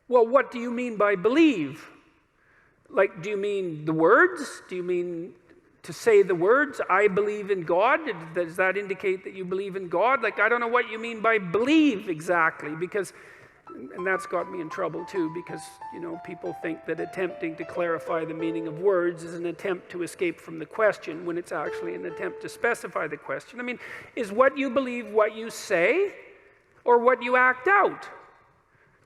well, what do you mean by believe? Like, do you mean the words? Do you mean to say the words, I believe in God? Does that indicate that you believe in God? Like, I don't know what you mean by believe exactly, because, and that's got me in trouble too, because, you know, people think that attempting to clarify the meaning of words is an attempt to escape from the question when it's actually an attempt to specify the question. I mean, is what you believe what you say or what you act out?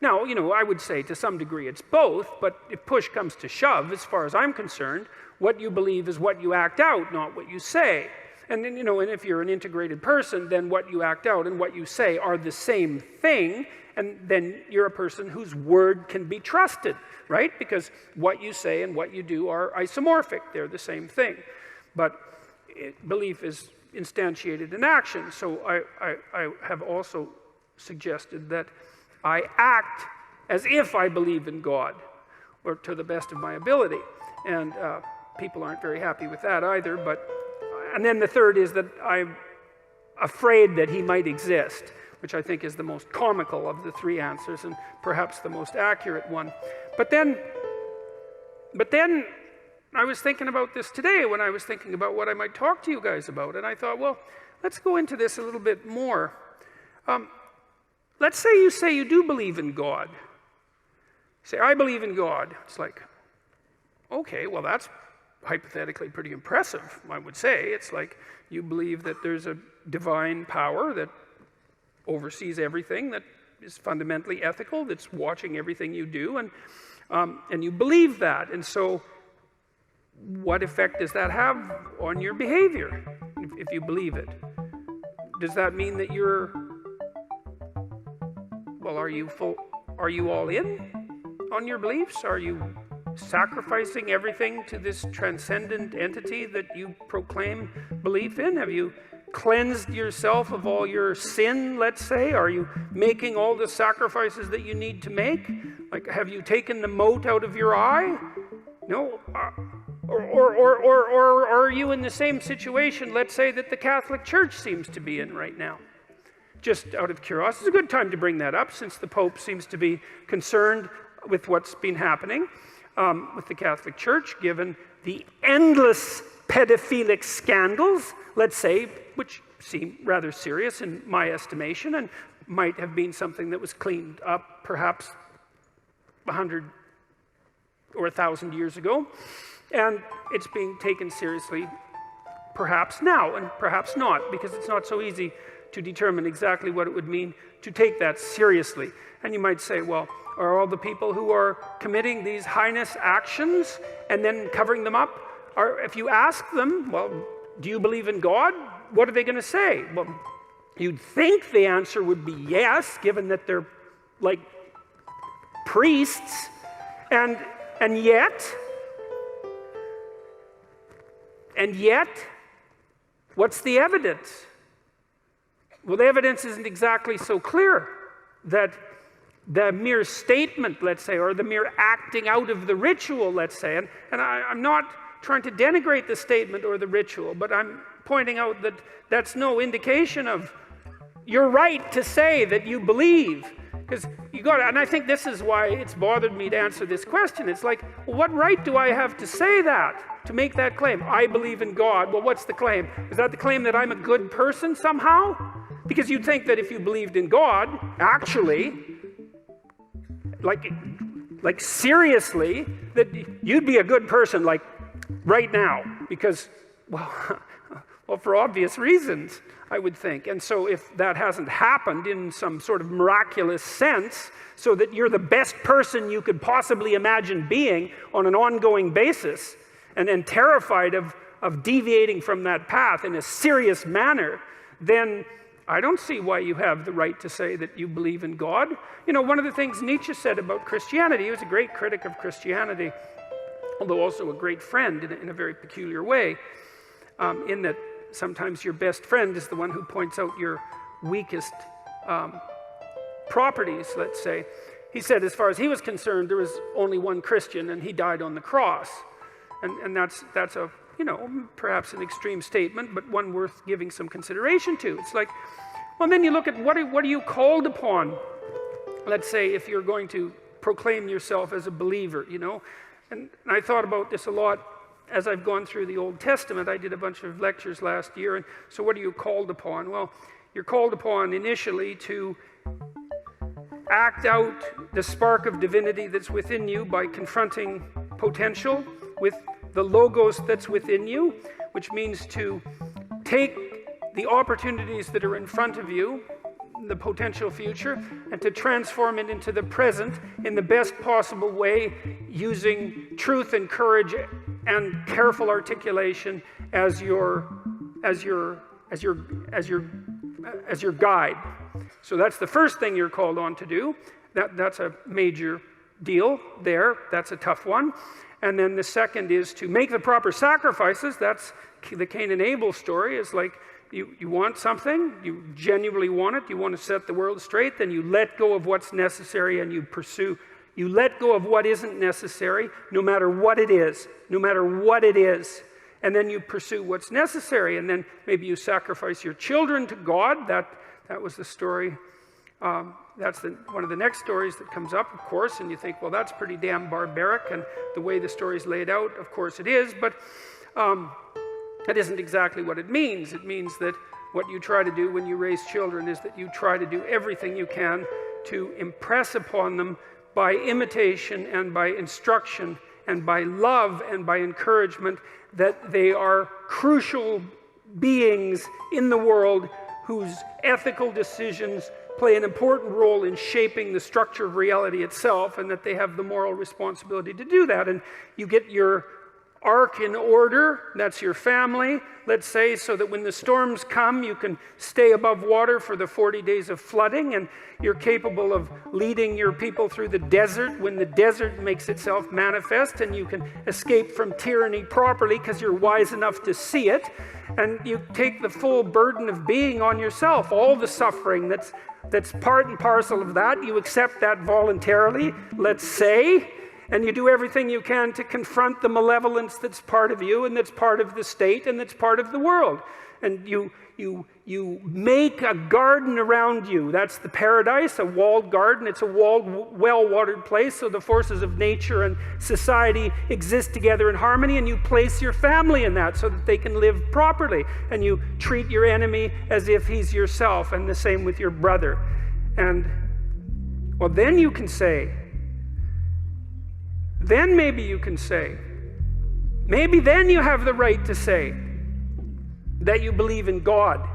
Now, you know, I would say to some degree it's both, but if push comes to shove, as far as I'm concerned, what you believe is what you act out, not what you say. And then, you know, and if you're an integrated person, then what you act out and what you say are the same thing, and then you're a person whose word can be trusted, right? Because what you say and what you do are isomorphic. They're the same thing. But belief is instantiated in action. So I have also suggested that I act as if I believe in God, or to the best of my ability. And people aren't very happy with that either. And then the third is that I'm afraid that he might exist, which I think is the most comical of the three answers and perhaps the most accurate one. But then I was thinking about this today when I was thinking about what I might talk to you guys about. And I thought, well, let's go into this a little bit more. Let's say you do believe in God. Say, I believe in God. It's like, okay, well, that's hypothetically pretty impressive, I would say. It's like you believe that there's a divine power that oversees everything, that is fundamentally ethical, that's watching everything you do, and you believe that. And so what effect does that have on your behavior if you believe it? Does that mean that you're, well, are you all in on your beliefs? Are you sacrificing everything to this transcendent entity that you proclaim belief in? Have you cleansed yourself of all your sin, let's say? Are you making all the sacrifices that you need to make? Like, have you taken the mote out of your eye? No. Or are you in the same situation, let's say, that the Catholic Church seems to be in right now? Just out of curiosity, it's a good time to bring that up, since the Pope seems to be concerned with what's been happening with the Catholic Church, given the endless pedophilic scandals, let's say, which seem rather serious in my estimation, and might have been something that was cleaned up perhaps 100 or 1,000 years ago. And it's being taken seriously perhaps now, and perhaps not, because it's not so easy to determine exactly what it would mean to take that seriously. And you might say, well, are all the people who are committing these heinous actions and then covering them up, if you ask them, well, do you believe in God? What are they going to say? Well, you'd think the answer would be yes, given that they're like priests, and yet, what's the evidence? Well, the evidence isn't exactly so clear that the mere statement, let's say, or the mere acting out of the ritual, let's say, and I'm not trying to denigrate the statement or the ritual, but I'm pointing out that that's no indication of your right to say that you believe. Because you got to, and I think this is why it's bothered me to answer this question. It's like, well, what right do I have to say that, to make that claim? I believe in God. Well, what's the claim? Is that the claim that I'm a good person somehow? Because you'd think that if you believed in God, actually, like seriously, that you'd be a good person, like right now, because, well, for obvious reasons, I would think. And so if that hasn't happened in some sort of miraculous sense, so that you're the best person you could possibly imagine being on an ongoing basis, and terrified of deviating from that path in a serious manner, then I don't see why you have the right to say that you believe in God. You know, one of the things Nietzsche said about Christianity, he was a great critic of Christianity, although also a great friend in a very peculiar way, in that sometimes your best friend is the one who points out your weakest properties, let's say. He said, as far as he was concerned, there was only one Christian, and he died on the cross. And that's a, you know, perhaps an extreme statement, but one worth giving some consideration to. It's like, well, then you look at what are you called upon? Let's say if you're going to proclaim yourself as a believer, you know. And I thought about this a lot as I've gone through the Old Testament. I did a bunch of lectures last year, and so what are you called upon? Well, you're called upon initially to act out the spark of divinity that's within you by confronting potential with the logos that's within you, which means to take the opportunities that are in front of you, the potential future, and to transform it into the present in the best possible way, using truth and courage and careful articulation as your guide. So that's the first thing you're called on to do. That's a major deal there. That's a tough one. And then the second is to make the proper sacrifices. That's the Cain and Abel story. Is like you want something, you genuinely want it, you want to set the world straight, then you let go of what's necessary and you pursue. You let go of what isn't necessary, no matter what it is, and then you pursue what's necessary, and then maybe you sacrifice your children to God. That was the story. That's one of the next stories that comes up, of course, and you think, well, that's pretty damn barbaric, and the way the story's laid out, of course it is, but that isn't exactly what it means. It means that what you try to do when you raise children is that you try to do everything you can to impress upon them by imitation and by instruction and by love and by encouragement that they are crucial beings in the world whose ethical decisions play an important role in shaping the structure of reality itself, and that they have the moral responsibility to do that. And you get your ark in order, that's your family, let's say, so that when the storms come, you can stay above water for the 40 days of flooding, and you're capable of leading your people through the desert when the desert makes itself manifest, and you can escape from tyranny properly because you're wise enough to see it, and you take the full burden of being on yourself, all the suffering that's part and parcel of that. You accept that voluntarily, let's say, and you do everything you can to confront the malevolence that's part of you and that's part of the state and that's part of the world. And you make a garden around you. That's the paradise, a walled garden. It's a walled, well-watered place, so the forces of nature and society exist together in harmony, and you place your family in that so that they can live properly. And you treat your enemy as if he's yourself, and the same with your brother. And, well, then you can say, then maybe you can say, maybe then you have the right to say that you believe in God.